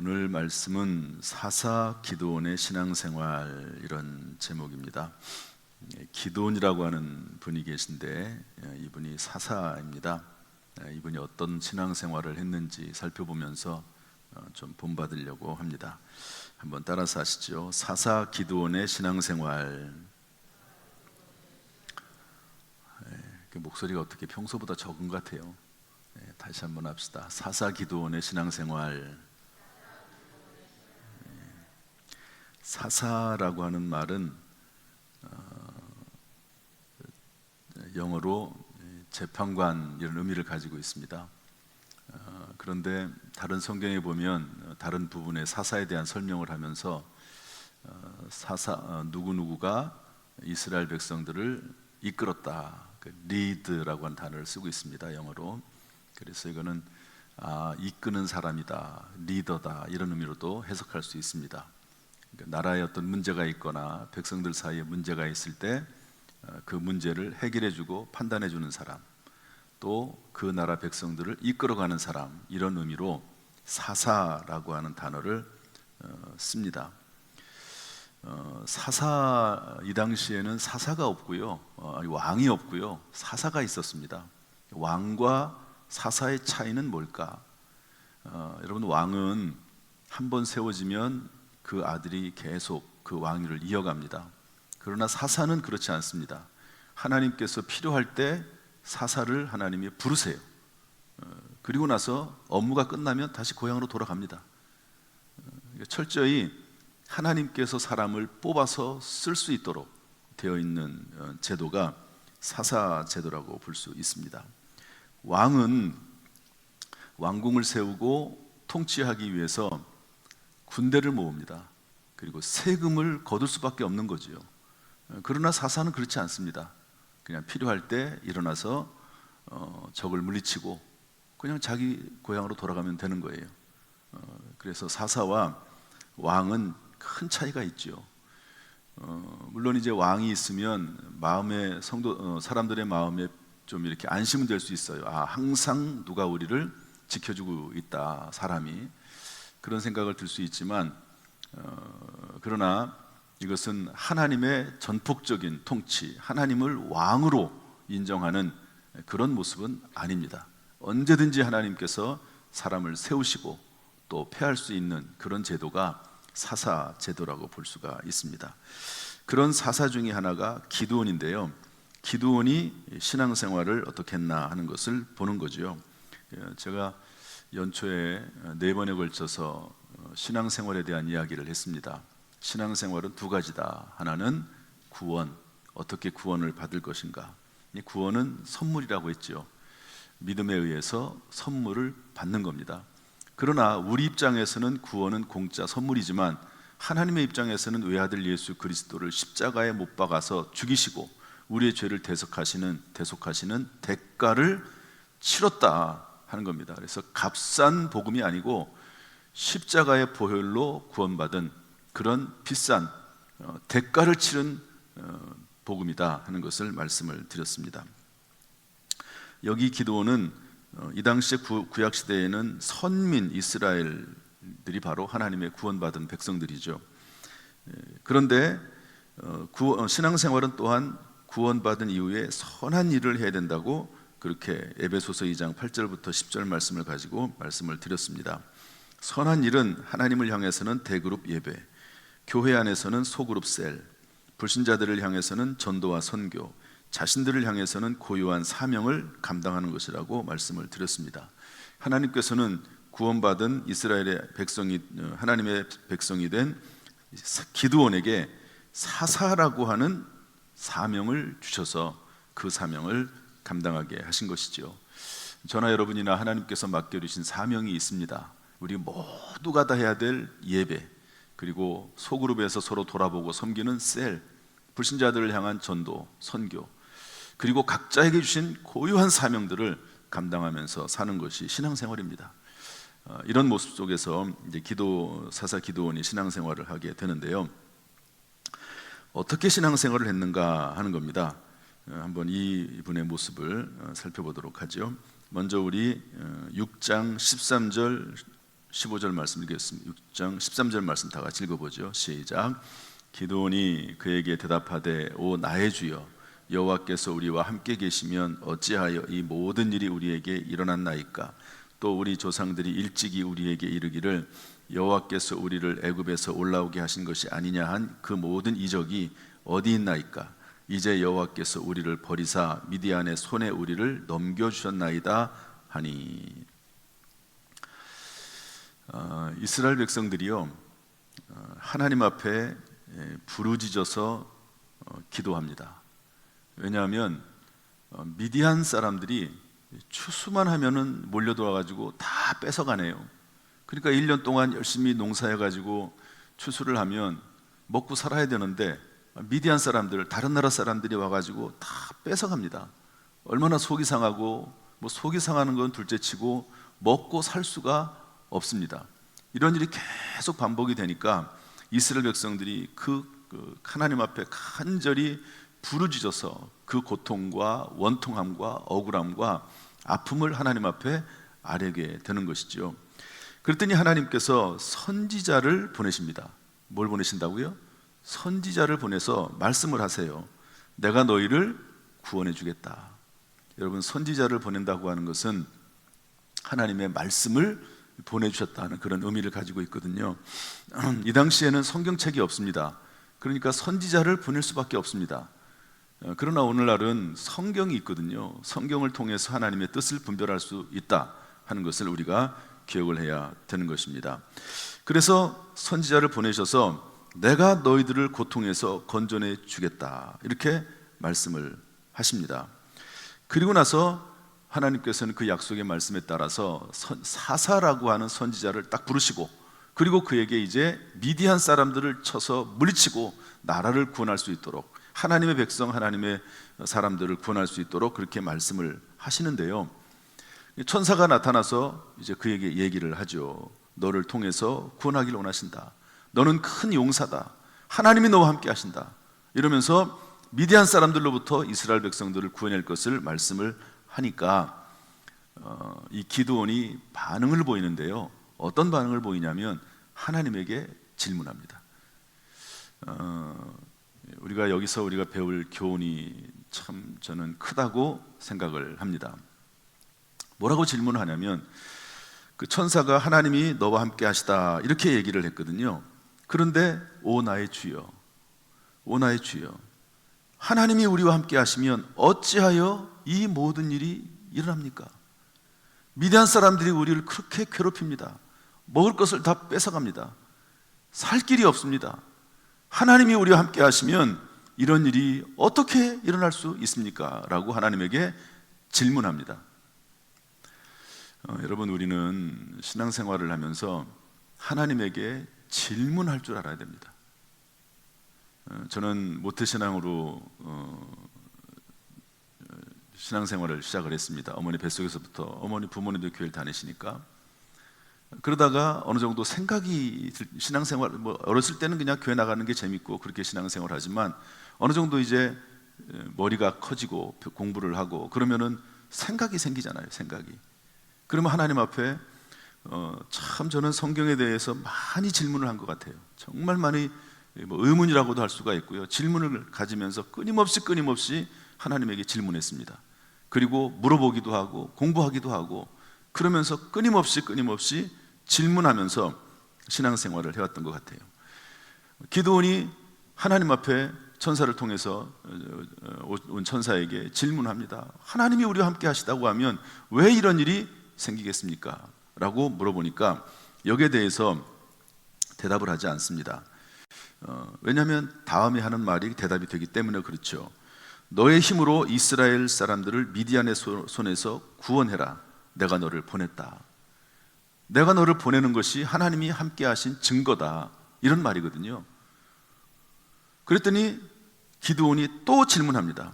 오늘 말씀은 사사 기드온의 신앙생활, 이런 제목입니다. 기드온이라고 하는 분이 계신데 이분이 사사입니다. 이분이 어떤 신앙생활을 했는지 살펴보면서 좀 본받으려고 합니다. 한번 따라서 하시죠. 사사 기드온의 신앙생활. 목소리가 어떻게 평소보다 적은 것 같아요. 다시 한번 합시다. 사사 기드온의 신앙생활. 사사라고 하는 말은 영어로 재판관, 이런 의미를 가지고 있습니다. 그런데 다른 성경에 보면 다른 부분에 사사에 대한 설명을 하면서 누구누구가 이스라엘 백성들을 이끌었다, lead라고 하는 단어를 쓰고 있습니다, 영어로. 그래서 이거는 이끄는 사람이다, 리더다, 이런 의미로도 해석할 수 있습니다. 그러니까 나라에 어떤 문제가 있거나 백성들 사이에 문제가 있을 때 그 문제를 해결해주고 판단해주는 사람, 또 그 나라 백성들을 이끌어가는 사람, 이런 의미로 사사라고 하는 단어를 씁니다. 이 당시에는 사사가 없고요, 왕이 없고요, 사사가 있었습니다. 왕과 사사의 차이는 뭘까? 여러분, 왕은 한 번 세워지면 그 아들이 계속 그 왕위를 이어갑니다. 그러나 사사는 그렇지 않습니다. 하나님께서 필요할 때 사사를 하나님이 부르세요. 그리고 나서 업무가 끝나면 다시 고향으로 돌아갑니다. 철저히 하나님께서 사람을 뽑아서 쓸 수 있도록 되어 있는 제도가 사사 제도라고 볼 수 있습니다. 왕은 왕궁을 세우고 통치하기 위해서 군대를 모읍니다. 그리고 세금을 거둘 수밖에 없는 거지요. 그러나 사사는 그렇지 않습니다. 그냥 필요할 때 일어나서 적을 물리치고 그냥 자기 고향으로 돌아가면 되는 거예요. 그래서 사사와 왕은 큰 차이가 있죠. 물론 이제 왕이 있으면 사람들의 마음에 좀 이렇게 안심은 될 수 있어요. 항상 누가 우리를 지켜주고 있다, 사람이. 그런 생각을 들 수 있지만 그러나 이것은 하나님의 전폭적인 통치, 하나님을 왕으로 인정하는 그런 모습은 아닙니다. 언제든지 하나님께서 사람을 세우시고 또 폐할 수 있는 그런 제도가 사사 제도라고 볼 수가 있습니다. 그런 사사 중에 하나가 기드온인데요, 기드온이 신앙생활을 어떻게 했나 하는 것을 보는 거죠. 제가 연초에 4번에 걸쳐서 신앙생활에 대한 이야기를 했습니다. 신앙생활은 두 가지다. 하나는 구원, 어떻게 구원을 받을 것인가. 이 구원은 선물이라고 했죠. 믿음에 의해서 선물을 받는 겁니다. 그러나 우리 입장에서는 구원은 공짜 선물이지만 하나님의 입장에서는 외아들 예수 그리스도를 십자가에 못 박아서 죽이시고 우리의 죄를 대속하시는 대가를 치렀다 하는 겁니다. 그래서 값싼 복음이 아니고 십자가의 보혈로 구원받은 그런 비싼 대가를 치른 복음이다 하는 것을 말씀을 드렸습니다. 여기 기드온은 이 당시에 구약 시대에는 선민 이스라엘들이 바로 하나님의 구원받은 백성들이죠. 그런데 신앙생활은 또한 구원받은 이후에 선한 일을 해야 된다고 그렇게 에베소서 2장 8절부터 10절 말씀을 가지고 말씀을 드렸습니다. 선한 일은 하나님을 향해서는 대그룹 예배, 교회 안에서는 소그룹 셀, 불신자들을 향해서는 전도와 선교, 자신들을 향해서는 고유한 사명을 감당하는 것이라고 말씀을 드렸습니다. 하나님께서는 구원받은 이스라엘의 하나님의 백성이 된 기드온에게 사사라고 하는 사명을 주셔서 그 사명을 감당하게 하신 것이죠. 저나 여러분이나 하나님께서 맡겨주신 사명이 있습니다. 우리 모두가 다 해야 될 예배, 그리고 소그룹에서 서로 돌아보고 섬기는 셀, 불신자들을 향한 전도, 선교, 그리고 각자에게 주신 고유한 사명들을 감당하면서 사는 것이 신앙생활입니다. 이런 모습 속에서 이제 사사 기드온이 신앙생활을 하게 되는데요. 어떻게 신앙생활을 했는가 하는 겁니다. 한번 이분의 모습을 살펴보도록 하죠. 먼저 우리 6장 13절 15절 말씀 읽겠습니다. 6장 13절 말씀 다 같이 읽어보죠. 시작. 기드온이 그에게 대답하되 오 나의 주여 여호와께서 우리와 함께 계시면 어찌하여 이 모든 일이 우리에게 일어났나이까? 또 우리 조상들이 일찍이 우리에게 이르기를 여호와께서 우리를 애굽에서 올라오게 하신 것이 아니냐 한 그 모든 이적이 어디 있나이까? 이제 여호와께서 우리를 버리사 미디안의 손에 우리를 넘겨주셨나이다 하니. 이스라엘 백성들이요 하나님 앞에 부르짖어서 기도합니다. 왜냐하면 미디안 사람들이 추수만 하면은 몰려들어가지고 다 뺏어가네요. 그러니까 1년 동안 열심히 농사해가지고 추수를 하면 먹고 살아야 되는데 미디안 사람들, 다른 나라 사람들이 와가지고 다 뺏어갑니다. 얼마나 속이 상하고, 뭐 속이 상하는 건 둘째치고 먹고 살 수가 없습니다. 이런 일이 계속 반복이 되니까 이스라엘 백성들이 그 하나님 앞에 간절히 부르짖어서 그 고통과 원통함과 억울함과 아픔을 하나님 앞에 아뢰게 되는 것이죠. 그랬더니 하나님께서 선지자를 보내십니다. 뭘 보내신다고요? 선지자를 보내서 말씀을 하세요. 내가 너희를 구원해 주겠다. 여러분, 선지자를 보낸다고 하는 것은 하나님의 말씀을 보내주셨다는 그런 의미를 가지고 있거든요. 이 당시에는 성경책이 없습니다. 그러니까 선지자를 보낼 수밖에 없습니다. 그러나 오늘날은 성경이 있거든요. 성경을 통해서 하나님의 뜻을 분별할 수 있다 하는 것을 우리가 기억을 해야 되는 것입니다. 그래서 선지자를 보내셔서 내가 너희들을 고통에서 건져내 주겠다 이렇게 말씀을 하십니다. 그리고 나서 하나님께서는 그 약속의 말씀에 따라서 사사라고 하는 선지자를 딱 부르시고, 그리고 그에게 이제 미디안 사람들을 쳐서 물리치고 나라를 구원할 수 있도록, 하나님의 백성, 하나님의 사람들을 구원할 수 있도록 그렇게 말씀을 하시는데요, 천사가 나타나서 이제 그에게 얘기를 하죠. 너를 통해서 구원하기를 원하신다. 너는 큰 용사다. 하나님이 너와 함께 하신다. 이러면서 미디안 사람들로부터 이스라엘 백성들을 구원할 것을 말씀을 하니까 이 기드온이 반응을 보이는데요, 어떤 반응을 보이냐면 하나님에게 질문합니다. 우리가 여기서 우리가 배울 교훈이 참 저는 크다고 생각을 합니다. 뭐라고 질문하냐면, 그 천사가 하나님이 너와 함께 하시다 이렇게 얘기를 했거든요. 그런데 오 나의 주여, 오 나의 주여, 하나님이 우리와 함께 하시면 어찌하여 이 모든 일이 일어납니까? 미디안 사람들이 우리를 그렇게 괴롭힙니다. 먹을 것을 다 뺏어갑니다. 살 길이 없습니다. 하나님이 우리와 함께 하시면 이런 일이 어떻게 일어날 수 있습니까? 라고 하나님에게 질문합니다. 여러분, 우리는 신앙생활을 하면서 하나님에게 질문할 줄 알아야 됩니다. 저는 모태신앙으로 신앙생활을 시작을 했습니다. 어머니 뱃속에서부터. 어머니 부모님도 교회를 다니시니까. 그러다가 어느 정도 생각이 신앙생활, 뭐 어렸을 때는 그냥 교회 나가는 게 재밌고 그렇게 신앙생활을 하지만 어느 정도 이제 머리가 커지고 공부를 하고 그러면은 생각이 생기잖아요. 생각이. 그러면 하나님 앞에 참 저는 성경에 대해서 많이 질문을 한 것 같아요. 정말 많이, 뭐 의문이라고도 할 수가 있고요, 질문을 가지면서 끊임없이 하나님에게 질문했습니다. 그리고 물어보기도 하고 공부하기도 하고 그러면서 끊임없이 질문하면서 신앙생활을 해왔던 것 같아요. 기드온이 하나님 앞에 천사를 통해서 온 천사에게 질문합니다. 하나님이 우리와 함께 하시다고 하면 왜 이런 일이 생기겠습니까? 라고 물어보니까 여기에 대해서 대답을 하지 않습니다. 왜냐하면 다음에 하는 말이 대답이 되기 때문에 그렇죠. 너의 힘으로 이스라엘 사람들을 미디안의 손에서 구원해라. 내가 너를 보냈다. 내가 너를 보내는 것이 하나님이 함께 하신 증거다. 이런 말이거든요. 그랬더니 기드온이 또 질문합니다.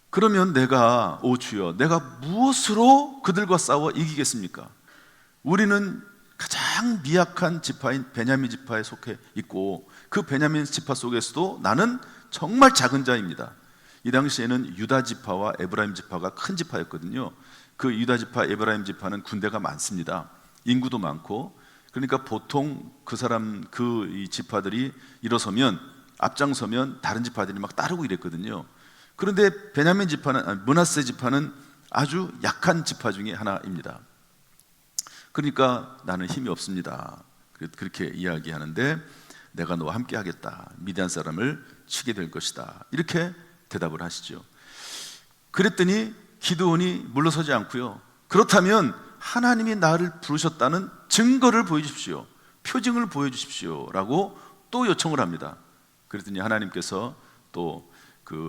그러면 내가, 오 주여, 내가 무엇으로 그들과 싸워 이기겠습니까? 우리는 가장 미약한 지파인 베냐민 지파에 속해 있고 그 베냐민 지파 속에서도 나는 정말 작은 자입니다. 이 당시에는 유다 지파와 에브라임 지파가 큰 지파였거든요. 그 유다 지파, 에브라임 지파는 군대가 많습니다. 인구도 많고, 그러니까 보통 그 사람 이 지파들이 일어서면 앞장서면 다른 지파들이 막 따르고 이랬거든요. 그런데 베냐민 지파는 므낫세 지파는 아주 약한 지파 중에 하나입니다. 그러니까 나는 힘이 없습니다. 그렇게 이야기하는데 내가 너와 함께 하겠다. 미디안 사람을 치게 될 것이다. 이렇게 대답을 하시죠. 그랬더니 기드온이 물러서지 않고요. 그렇다면 하나님이 나를 부르셨다는 증거를 보여주십시오. 표징을 보여주십시오. 라고 또 요청을 합니다. 그랬더니 하나님께서 또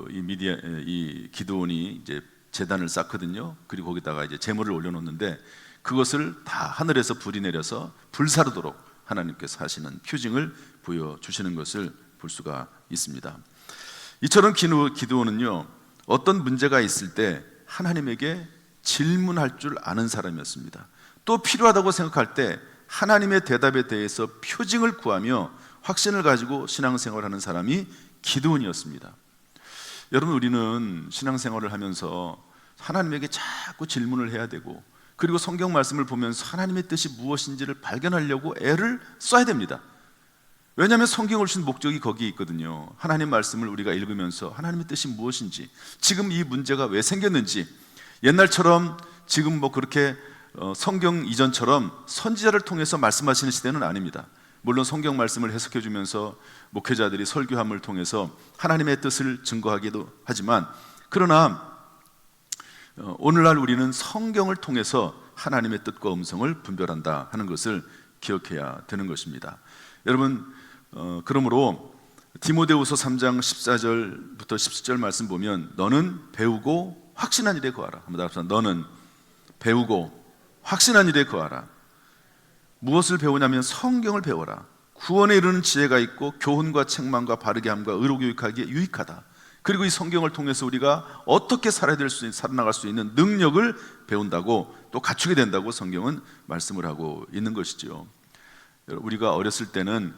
이 기드온이 이제 제단을 쌓거든요. 그리고 거기다가 이제 제물을 올려놓는데 그것을 다 하늘에서 불이 내려서 불사르도록 하나님께서 하시는 표징을 보여주시는 것을 볼 수가 있습니다. 이처럼 기드온은요, 어떤 문제가 있을 때 하나님에게 질문할 줄 아는 사람이었습니다. 또 필요하다고 생각할 때 하나님의 대답에 대해서 표징을 구하며 확신을 가지고 신앙생활을 하는 사람이 기드온이었습니다. 여러분, 우리는 신앙생활을 하면서 하나님에게 자꾸 질문을 해야 되고, 그리고 성경 말씀을 보면서 하나님의 뜻이 무엇인지를 발견하려고 애를 써야 됩니다. 왜냐하면 성경을 주신 목적이 거기에 있거든요. 하나님 말씀을 우리가 읽으면서 하나님의 뜻이 무엇인지, 지금 이 문제가 왜 생겼는지, 옛날처럼 지금 그렇게 성경 이전처럼 선지자를 통해서 말씀하시는 시대는 아닙니다. 물론 성경 말씀을 해석해 주면서 목회자들이 설교함을 통해서 하나님의 뜻을 증거하기도 하지만, 그러나 오늘날 우리는 성경을 통해서 하나님의 뜻과 음성을 분별한다 하는 것을 기억해야 되는 것입니다. 여러분, 그러므로 디모데후서 3장 14절부터 17절 말씀 보면 너는 배우고 확신한 일에 거하라. 한번 다 합시다. 너는 배우고 확신한 일에 거하라. 무엇을 배우냐면 성경을 배워라. 구원에 이르는 지혜가 있고 교훈과 책망과 바르게 함과 의로 교육하기에 유익하다. 그리고 이 성경을 통해서 우리가 어떻게 살아나갈 수 있는 능력을 배운다고, 또 갖추게 된다고 성경은 말씀을 하고 있는 것이죠. 우리가 어렸을 때는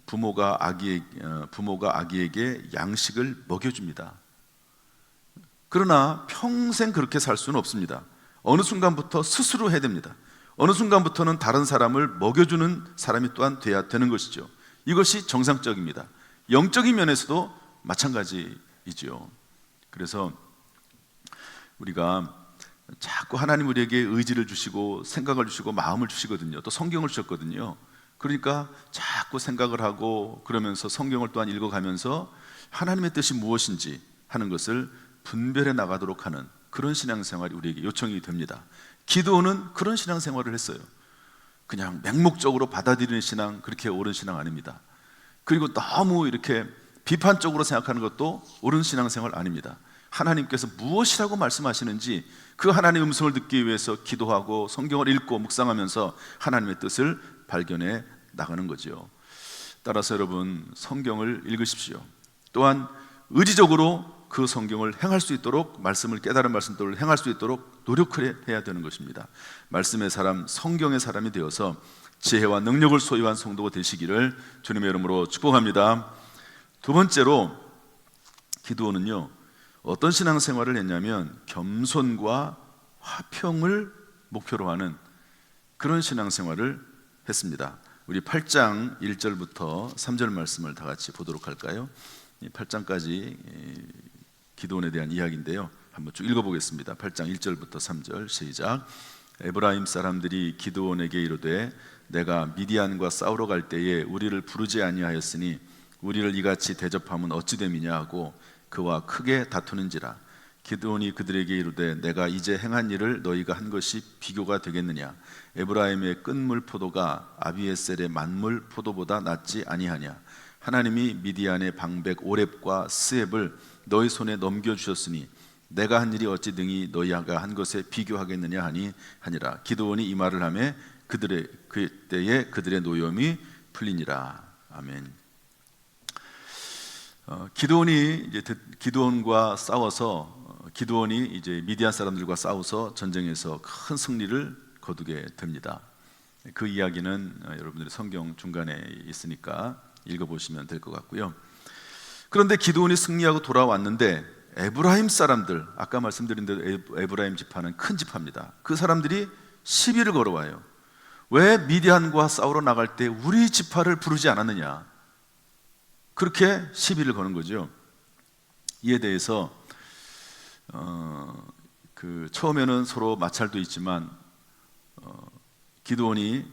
부모가 아기에게 양식을 먹여줍니다. 그러나 평생 그렇게 살 수는 없습니다. 어느 순간부터 스스로 해야 됩니다. 어느 순간부터는 다른 사람을 먹여주는 사람이 또한 돼야 되는 것이죠. 이것이 정상적입니다. 영적인 면에서도 마찬가지이죠. 그래서 우리가 자꾸 하나님 우리에게 의지를 주시고 생각을 주시고 마음을 주시거든요. 또 성경을 주셨거든요. 그러니까 자꾸 생각을 하고 그러면서 성경을 또한 읽어가면서 하나님의 뜻이 무엇인지 하는 것을 분별해 나가도록 하는 그런 신앙생활이 우리에게 요청이 됩니다. 기드온은 그런 신앙생활을 했어요. 그냥 맹목적으로 받아들이는 신앙, 그렇게 옳은 신앙 아닙니다. 그리고 너무 이렇게 비판적으로 생각하는 것도 옳은 신앙생활 아닙니다. 하나님께서 무엇이라고 말씀하시는지 그 하나님의 음성을 듣기 위해서 기도하고 성경을 읽고 묵상하면서 하나님의 뜻을 발견해 나가는 거죠. 따라서 여러분, 성경을 읽으십시오. 또한 의지적으로 그 성경을 행할 수 있도록, 말씀을 깨달은 말씀들을 행할 수 있도록 노력을 해야 되는 것입니다. 말씀의 사람, 성경의 사람이 되어서 지혜와 능력을 소유한 성도가 되시기를 주님의 이름으로 축복합니다. 두 번째로, 기드온은요, 어떤 신앙생활을 했냐면 겸손과 화평을 목표로 하는 그런 신앙생활을 했습니다. 우리 8장 1절부터 3절 말씀을 다 같이 보도록 할까요? 8장까지 기드온에 대한 이야기인데요, 한번 쭉 읽어보겠습니다. 8장 1절부터 3절 시작. 에브라임 사람들이 기드온에게 이르되 내가 미디안과 싸우러 갈 때에 우리를 부르지 아니하였으니 우리를 이같이 대접함은 어찌 됨이냐 하고 그와 크게 다투는지라. 기드온이 그들에게 이르되 내가 이제 행한 일을 너희가 한 것이 비교가 되겠느냐. 에브라임의 끈물 포도가 아비에셀의 만물 포도보다 낫지 아니하냐. 하나님이 미디안의 방백 오렙과 스앱을 너희 손에 넘겨주셨으니 내가 한 일이 어찌 등이 너희가 한 것에 비교하겠느냐 하니라. 기드온이 이 말을 하며 그때에 그들의 노염이 풀리니라. 아멘. 기드온과 싸워서 기드온이 이제 미디안 사람들과 싸워서 전쟁에서 큰 승리를 거두게 됩니다. 그 이야기는 여러분들이 성경 중간에 있으니까 읽어보시면 될 것 같고요. 그런데 기드온이 승리하고 돌아왔는데 에브라임 사람들, 아까 말씀드린 대로 에브라임 지파는 큰 지파입니다. 그 사람들이 시비를 걸어와요. 왜 미디안과 싸우러 나갈 때 우리 지파를 부르지 않았느냐, 그렇게 시비를 거는 거죠. 이에 대해서 처음에는 서로 마찰도 있지만 기드온이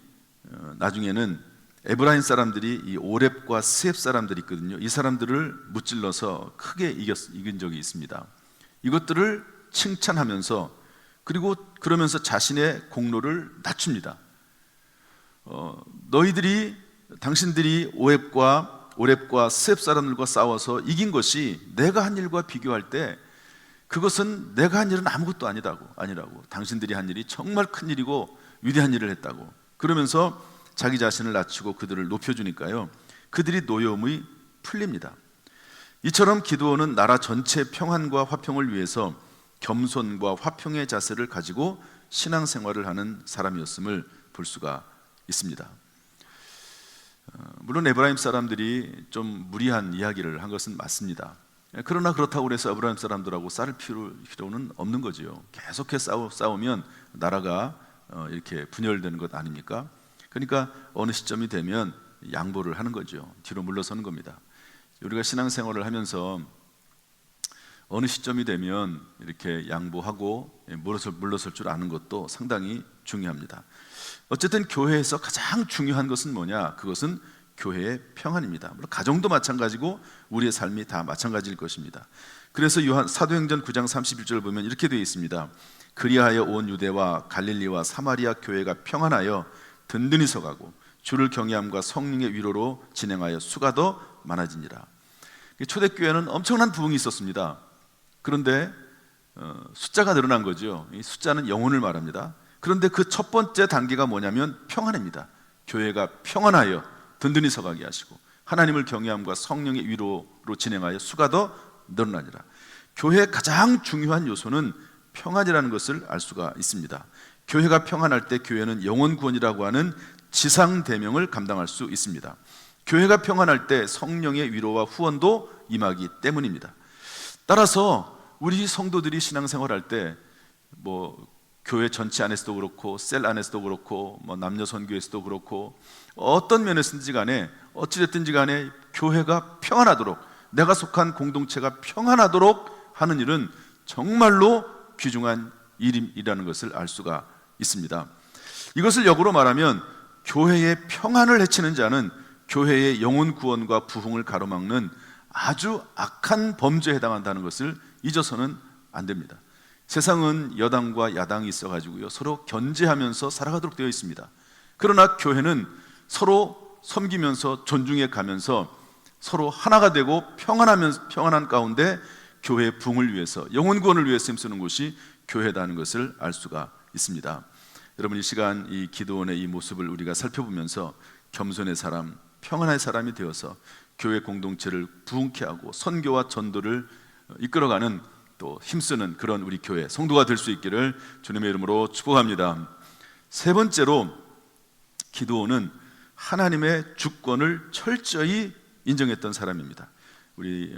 나중에는 에브라임 사람들이 이 오렙과 스렙 사람들이 있거든요. 이 사람들을 무찔러서 크게 이긴 적이 있습니다. 이것들을 칭찬하면서, 그리고 그러면서 자신의 공로를 낮춥니다. 당신들이 오렙과 스렙 사람들과 싸워서 이긴 것이 내가 한 일과 비교할 때 그것은 내가 한 일은 아무것도 아니라고. 당신들이 한 일이 정말 큰 일이고 위대한 일을 했다고. 그러면서 자기 자신을 낮추고 그들을 높여주니까요, 그들이 노여움이 풀립니다. 이처럼 기드온은 나라 전체 평안과 화평을 위해서 겸손과 화평의 자세를 가지고 신앙생활을 하는 사람이었음을 볼 수가 있습니다. 물론 에브라임 사람들이 좀 무리한 이야기를 한 것은 맞습니다. 그러나 그렇다고 해서 에브라임 사람들하고 싸울 필요는 없는 거지요. 계속해서 싸우면 나라가 이렇게 분열되는 것 아닙니까? 그러니까 어느 시점이 되면 양보를 하는 거죠. 뒤로 물러서는 겁니다. 우리가 신앙생활을 하면서 어느 시점이 되면 이렇게 양보하고 물러설 줄 아는 것도 상당히 중요합니다. 어쨌든 교회에서 가장 중요한 것은 뭐냐? 그것은 교회의 평안입니다. 물론 가정도 마찬가지고 우리의 삶이 다 마찬가지일 것입니다. 그래서 사도행전 9장 31절을 보면 이렇게 되어 있습니다. 그리하여 온 유대와 갈릴리와 사마리아 교회가 평안하여 든든히 서가고 주를 경외함과 성령의 위로로 진행하여 수가 더 많아지니라. 초대교회는 엄청난 부흥이 있었습니다. 그런데 숫자가 늘어난 거죠. 이 숫자는 영혼을 말합니다. 그런데 그 첫 번째 단계가 뭐냐면 평안입니다. 교회가 평안하여 든든히 서가게 하시고 하나님을 경외함과 성령의 위로로 진행하여 수가 더 늘어나니라. 교회의 가장 중요한 요소는 평안이라는 것을 알 수가 있습니다. 교회가 평안할 때 교회는 영혼 구원이라고 하는 지상 대명을 감당할 수 있습니다. 교회가 평안할 때 성령의 위로와 후원도 임하기 때문입니다. 따라서 우리 성도들이 신앙생활할 때 교회 전체 안에서도 그렇고 셀 안에서도 그렇고 남녀 선교에서도 그렇고 어떤 면에서든지 간에 어찌됐든지 간에 교회가 평안하도록, 내가 속한 공동체가 평안하도록 하는 일은 정말로 귀중한 일이라는 것을 알 수가 있습니다. 이것을 역으로 말하면 교회의 평안을 해치는 자는 교회의 영혼 구원과 부흥을 가로막는 아주 악한 범죄에 해당한다는 것을 잊어서는 안 됩니다. 세상은 여당과 야당이 있어가지고요, 서로 견제하면서 살아가도록 되어 있습니다. 그러나 교회는 서로 섬기면서 존중해 가면서 서로 하나가 되고 평안한 가운데 교회의 부흥을 위해서, 영혼 구원을 위해서 힘쓰는 곳이 교회다는 것을 알 수가 있습니다. 여러분, 이 시간 이 기드온의 이 모습을 우리가 살펴보면서 겸손의 사람, 평안의 사람이 되어서 교회 공동체를 부흥케 하고 선교와 전도를 이끌어가는 또 힘쓰는 그런 우리 교회 성도가 될 수 있기를 주님의 이름으로 축복합니다. 세 번째로, 기드온은 하나님의 주권을 철저히 인정했던 사람입니다. 우리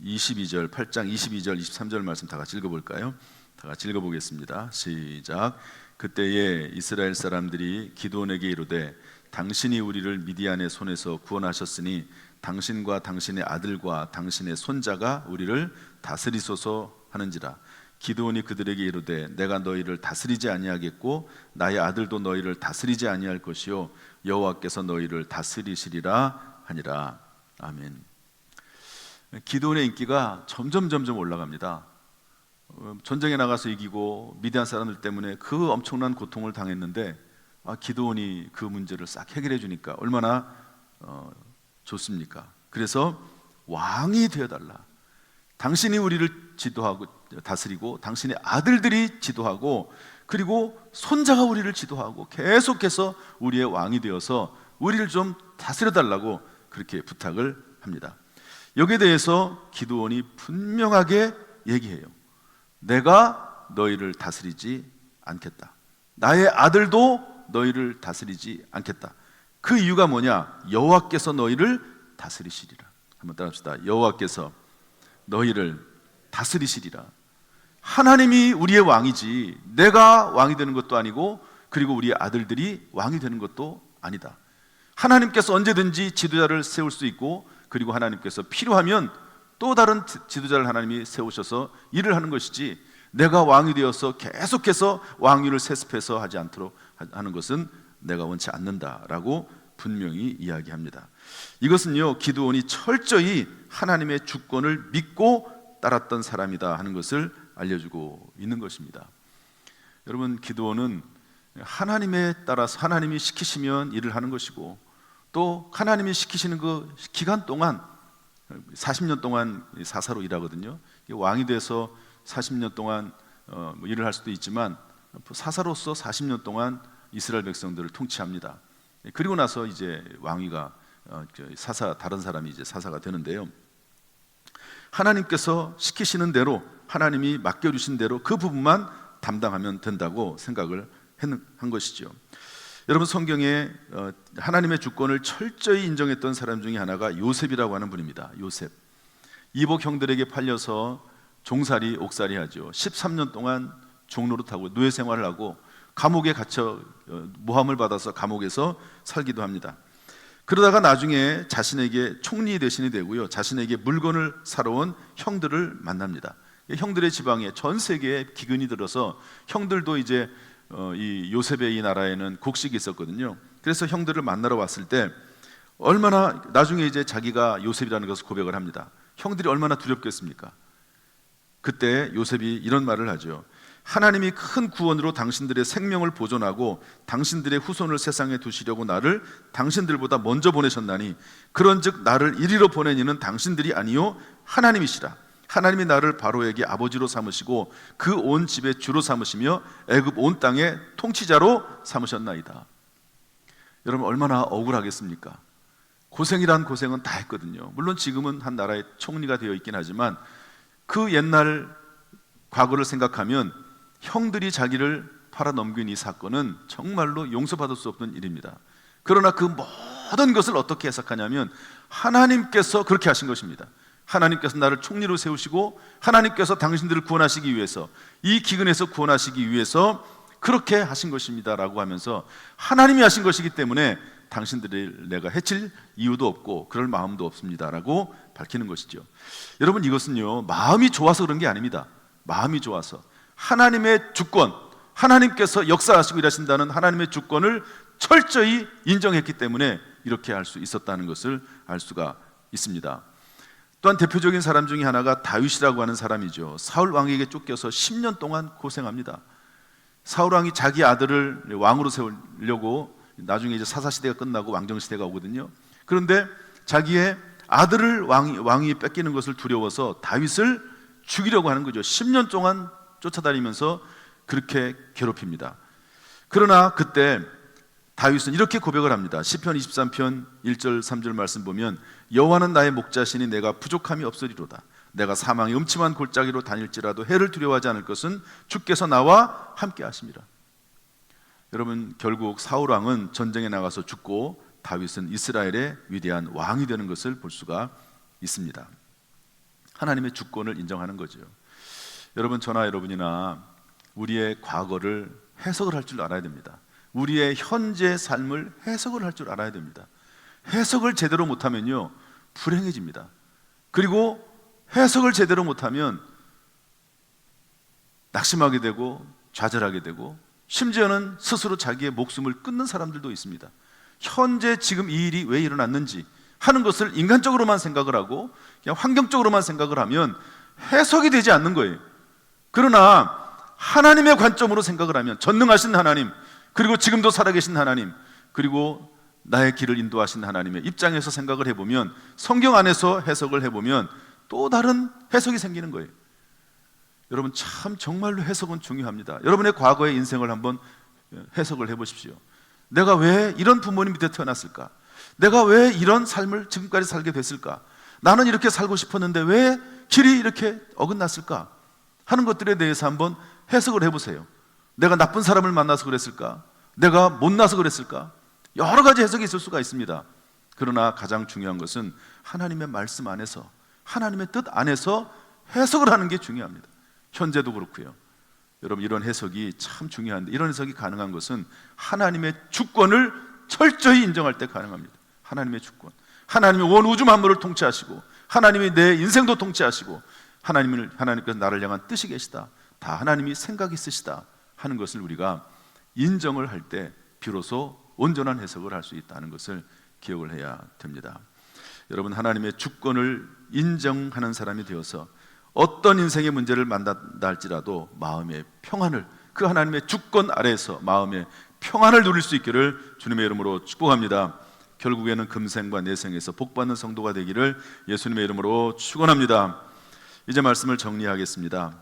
8장 22절 23절 말씀 다 같이 읽어볼까요? 다 같이 읽어보겠습니다. 시작. 그때에 이스라엘 사람들이 기드온에게 이르되 당신이 우리를 미디안의 손에서 구원하셨으니 당신과 당신의 아들과 당신의 손자가 우리를 다스리소서 하는지라. 기드온이 그들에게 이르되 내가 너희를 다스리지 아니하겠고 나의 아들도 너희를 다스리지 아니할 것이요 여호와께서 너희를 다스리시리라 하니라. 아멘. 기드온의 인기가 점점 올라갑니다. 전쟁에 나가서 이기고 미디안 사람들 때문에 그 엄청난 고통을 당했는데 기드온이 그 문제를 싹 해결해 주니까 얼마나 좋습니까? 그래서 왕이 되어달라. 당신이 우리를 지도하고 다스리고 당신의 아들들이 지도하고 그리고 손자가 우리를 지도하고 계속해서 우리의 왕이 되어서 우리를 좀 다스려달라고 그렇게 부탁을 합니다. 여기에 대해서 기드온이 분명하게 얘기해요. 내가 너희를 다스리지 않겠다. 나의 아들도 너희를 다스리지 않겠다. 그 이유가 뭐냐? 여호와께서 너희를 다스리시리라. 한번 따라합시다. 여호와께서 너희를 다스리시리라. 하나님이 우리의 왕이지 내가 왕이 되는 것도 아니고 그리고 우리 아들들이 왕이 되는 것도 아니다. 하나님께서 언제든지 지도자를 세울 수 있고, 그리고 하나님께서 필요하면 또 다른 지도자를 하나님이 세우셔서 일을 하는 것이지, 내가 왕이 되어서 계속해서 왕위를 세습해서 하지 않도록 하는 것은 내가 원치 않는다라고 분명히 이야기합니다. 이것은요, 기드온이 철저히 하나님의 주권을 믿고 따랐던 사람이다 하는 것을 알려주고 있는 것입니다. 여러분, 기드온은 하나님에 따라서 하나님이 시키시면 일을 하는 것이고, 또 하나님이 시키시는 그 기간 동안 40년 동안 사사로 일하거든요. 왕이 돼서 40년 동안 일을 할 수도 있지만, 사사로서 40년 동안 이스라엘 백성들을 통치합니다. 그리고 나서 이제 왕위가 다른 사람이 이제 사사가 되는데요. 하나님께서 시키시는 대로, 하나님이 맡겨주신 대로 그 부분만 담당하면 된다고 생각을 한 것이죠. 여러분, 성경에 하나님의 주권을 철저히 인정했던 사람 중에 하나가 요셉이라고 하는 분입니다. 요셉. 이복 형들에게 팔려서 종살이 옥살이 하죠. 13년 동안 종노릇하고 노예 생활을 하고 감옥에 갇혀 모함을 받아서 감옥에서 살기도 합니다. 그러다가 나중에 자신에게 총리 대신이 되고요, 자신에게 물건을 사러 온 형들을 만납니다. 형들의 지방에 전 세계에 기근이 들어서 형들도 이제 이 요셉의 이 나라에는 곡식이 있었거든요. 그래서 형들을 만나러 왔을 때 얼마나, 나중에 이제 자기가 요셉이라는 것을 고백을 합니다. 형들이 얼마나 두렵겠습니까? 그때 요셉이 이런 말을 하죠. 하나님이 큰 구원으로 당신들의 생명을 보존하고 당신들의 후손을 세상에 두시려고 나를 당신들보다 먼저 보내셨나니, 그런즉 나를 이리로 보낸 이는 당신들이 아니요 하나님이시라. 하나님이 나를 바로에게 아버지로 삼으시고 그 온 집의 주로 삼으시며 애굽 온 땅의 통치자로 삼으셨나이다. 여러분, 얼마나 억울하겠습니까? 고생이란 고생은 다 했거든요. 물론 지금은 한 나라의 총리가 되어 있긴 하지만, 그 옛날 과거를 생각하면 형들이 자기를 팔아넘긴 이 사건은 정말로 용서받을 수 없는 일입니다. 그러나 그 모든 것을 어떻게 해석하냐면, 하나님께서 그렇게 하신 것입니다. 하나님께서 나를 총리로 세우시고 하나님께서 당신들을 구원하시기 위해서, 이 기근에서 구원하시기 위해서 그렇게 하신 것입니다 라고 하면서, 하나님이 하신 것이기 때문에 당신들을 내가 해칠 이유도 없고 그럴 마음도 없습니다 라고 밝히는 것이죠. 여러분, 이것은요, 마음이 좋아서 그런 게 아닙니다. 마음이 좋아서 하나님의 주권, 하나님께서 역사하시고 일하신다는 하나님의 주권을 철저히 인정했기 때문에 이렇게 할 수 있었다는 것을 알 수가 있습니다. 또한 대표적인 사람 중에 하나가 다윗이라고 하는 사람이죠. 사울 왕에게 쫓겨서 10년 동안 고생합니다. 사울 왕이 자기 아들을 왕으로 세우려고, 나중에 이제 사사시대가 끝나고 왕정시대가 오거든요. 그런데 자기의 아들을 왕위 뺏기는 것을 두려워서 다윗을 죽이려고 하는 거죠. 10년 동안 쫓아다니면서 그렇게 괴롭힙니다. 그러나 그때 다윗은 이렇게 고백을 합니다. 시편 23편 1절 3절 말씀 보면, 여호와는 나의 목자시니 내가 부족함이 없으리로다. 내가 사망의 음침한 골짜기로 다닐지라도 해를 두려워하지 않을 것은 주께서 나와 함께 하심이라. 여러분, 결국 사울 왕은 전쟁에 나가서 죽고 다윗은 이스라엘의 위대한 왕이 되는 것을 볼 수가 있습니다. 하나님의 주권을 인정하는 거죠. 여러분, 저나 여러분이나 우리의 과거를 해석을 할 줄 알아야 됩니다. 우리의 현재 삶을 해석을 할 줄 알아야 됩니다. 해석을 제대로 못하면요, 불행해집니다. 그리고 해석을 제대로 못하면 낙심하게 되고 좌절하게 되고, 심지어는 스스로 자기의 목숨을 끊는 사람들도 있습니다. 현재 지금 이 일이 왜 일어났는지 하는 것을 인간적으로만 생각을 하고 그냥 환경적으로만 생각을 하면 해석이 되지 않는 거예요. 그러나 하나님의 관점으로 생각을 하면, 전능하신 하나님, 그리고 지금도 살아계신 하나님, 그리고 나의 길을 인도하신 하나님의 입장에서 생각을 해보면, 성경 안에서 해석을 해보면 또 다른 해석이 생기는 거예요. 여러분, 참 정말로 해석은 중요합니다. 여러분의 과거의 인생을 한번 해석을 해보십시오. 내가 왜 이런 부모님 밑에 태어났을까? 내가 왜 이런 삶을 지금까지 살게 됐을까? 나는 이렇게 살고 싶었는데 왜 길이 이렇게 어긋났을까? 하는 것들에 대해서 한번 해석을 해보세요. 내가 나쁜 사람을 만나서 그랬을까? 내가 못나서 그랬을까? 여러 가지 해석이 있을 수가 있습니다. 그러나 가장 중요한 것은 하나님의 말씀 안에서, 하나님의 뜻 안에서 해석을 하는 게 중요합니다. 현재도 그렇고요. 여러분, 이런 해석이 참 중요한데, 이런 해석이 가능한 것은 하나님의 주권을 철저히 인정할 때 가능합니다. 하나님의 주권, 하나님이 온 우주 만물을 통치하시고 하나님이 내 인생도 통치하시고 하나님께서 나를 향한 뜻이 계시다, 다 하나님이 생각이 있으시다 하는 것을 우리가 인정을 할 때 비로소 온전한 해석을 할 수 있다는 것을 기억을 해야 됩니다. 여러분, 하나님의 주권을 인정하는 사람이 되어서 어떤 인생의 문제를 만난다 할지라도 마음의 평안을, 그 하나님의 주권 아래에서 마음의 평안을 누릴 수 있기를 주님의 이름으로 축복합니다. 결국에는 금생과 내생에서 복받는 성도가 되기를 예수님의 이름으로 축원합니다. 이제 말씀을 정리하겠습니다.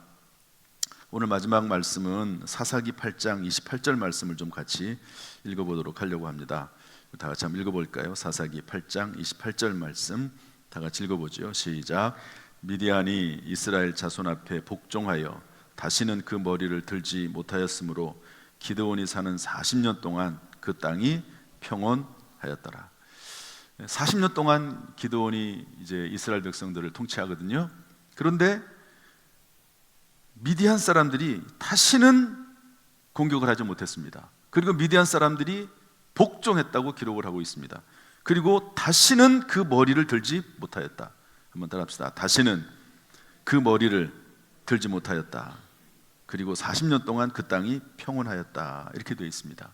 오늘 마지막 말씀은 사사기 8장 28절 말씀을 좀 같이 읽어보도록 하려고 합니다. 다 같이 한번 읽어볼까요? 사사기 8장 28절 말씀 다 같이 읽어보죠. 시작. 미디안이 이스라엘 자손 앞에 복종하여 다시는 그 머리를 들지 못하였으므로 기드온이 사는 40년 동안 그 땅이 평온하였더라. 40년 동안 기드온이 이제 이스라엘 백성들을 통치하거든요. 그런데 미디안 사람들이 다시는 공격을 하지 못했습니다. 그리고 미디안 사람들이 복종했다고 기록을 하고 있습니다. 그리고 다시는 그 머리를 들지 못하였다. 한번 따라합시다. 다시는 그 머리를 들지 못하였다. 그리고 40년 동안 그 땅이 평온하였다. 이렇게 되어 있습니다.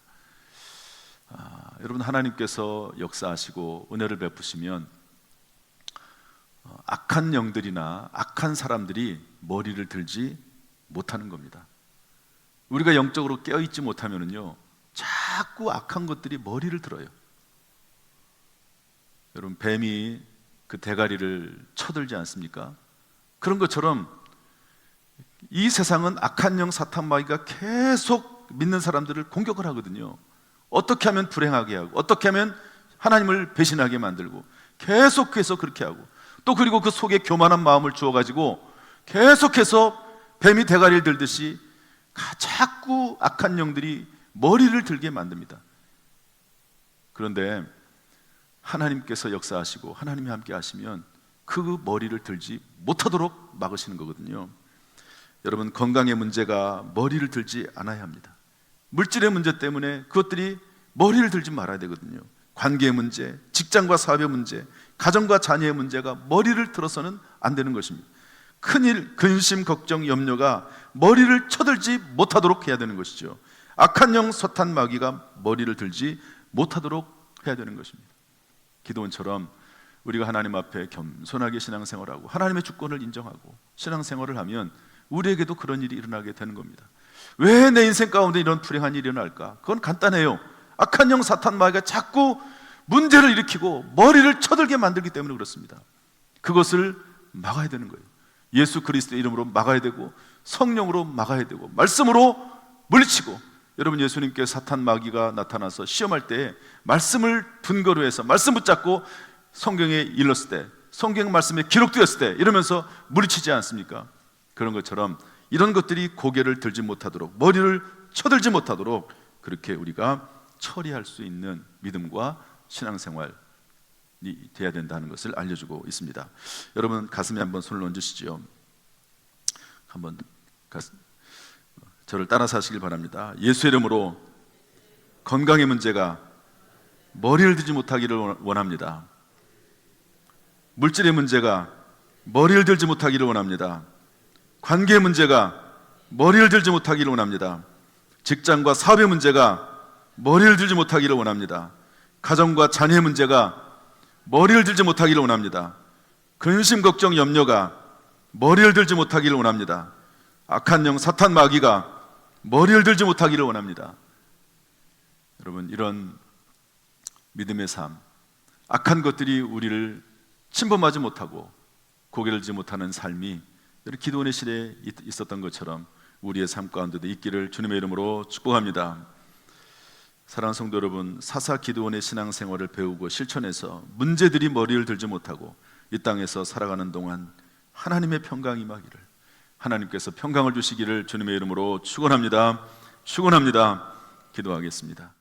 여러분, 하나님께서 역사하시고 은혜를 베푸시면 악한 영들이나 악한 사람들이 머리를 들지 못하는 겁니다. 우리가 영적으로 깨어있지 못하면요, 자꾸 악한 것들이 머리를 들어요. 여러분, 뱀이 그 대가리를 쳐들지 않습니까? 그런 것처럼 이 세상은 악한 영 사탄 마귀가 계속 믿는 사람들을 공격을 하거든요. 어떻게 하면 불행하게 하고, 어떻게 하면 하나님을 배신하게 만들고, 계속해서 그렇게 하고, 또 그리고 그 속에 교만한 마음을 주어가지고 계속해서 뱀이 대가리를 들듯이 자꾸 악한 영들이 머리를 들게 만듭니다. 그런데 하나님께서 역사하시고 하나님이 함께 하시면 그 머리를 들지 못하도록 막으시는 거거든요. 여러분, 건강의 문제가 머리를 들지 않아야 합니다. 물질의 문제 때문에 그것들이 머리를 들지 말아야 되거든요. 관계의 문제, 직장과 사업의 문제, 가정과 자녀의 문제가 머리를 들어서는 안 되는 것입니다. 큰일, 근심, 걱정, 염려가 머리를 쳐들지 못하도록 해야 되는 것이죠. 악한 영, 서탄 마귀가 머리를 들지 못하도록 해야 되는 것입니다. 기도원처럼 우리가 하나님 앞에 겸손하게 신앙생활하고 하나님의 주권을 인정하고 신앙생활을 하면 우리에게도 그런 일이 일어나게 되는 겁니다. 왜 내 인생 가운데 이런 불행한 일이 일어날까? 그건 간단해요. 악한 영 사탄 마귀가 자꾸 문제를 일으키고 머리를 쳐들게 만들기 때문에 그렇습니다. 그것을 막아야 되는 거예요. 예수 그리스도의 이름으로 막아야 되고, 성령으로 막아야 되고, 말씀으로 물리치고. 여러분, 예수님께 사탄 마귀가 나타나서 시험할 때 말씀을 근거로 해서 말씀 붙잡고 성경에 일렀을 때, 성경 말씀에 기록되었을 때 이러면서 물리치지 않습니까? 그런 것처럼 이런 것들이 고개를 들지 못하도록, 머리를 쳐들지 못하도록 그렇게 우리가 처리할 수 있는 믿음과 신앙생활이 돼야 된다는 것을 알려주고 있습니다. 여러분, 가슴에 한번 손을 얹으시죠. 한번 저를 따라서 하시길 바랍니다. 예수의 이름으로 건강의 문제가 머리를 들지 못하기를 원합니다. 물질의 문제가 머리를 들지 못하기를 원합니다. 관계의 문제가 머리를 들지 못하기를 원합니다. 직장과 사업의 문제가 머리를 들지 못하기를 원합니다. 가정과 자녀의 문제가 머리를 들지 못하기를 원합니다. 근심, 걱정, 염려가 머리를 들지 못하기를 원합니다. 악한 영, 사탄 마귀가 머리를 들지 못하기를 원합니다. 여러분, 이런 믿음의 삶, 악한 것들이 우리를 침범하지 못하고 고개를 들지 못하는 삶이 기드온의 시대에 있었던 것처럼 우리의 삶 가운데도 있기를 주님의 이름으로 축복합니다. 사랑하는 성도 여러분, 사사 기드온의 신앙생활을 배우고 실천해서 문제들이 머리를 들지 못하고 이 땅에서 살아가는 동안 하나님의 평강이 임하기를, 하나님께서 평강을 주시기를 주님의 이름으로 축원합니다. 축원합니다. 기도하겠습니다.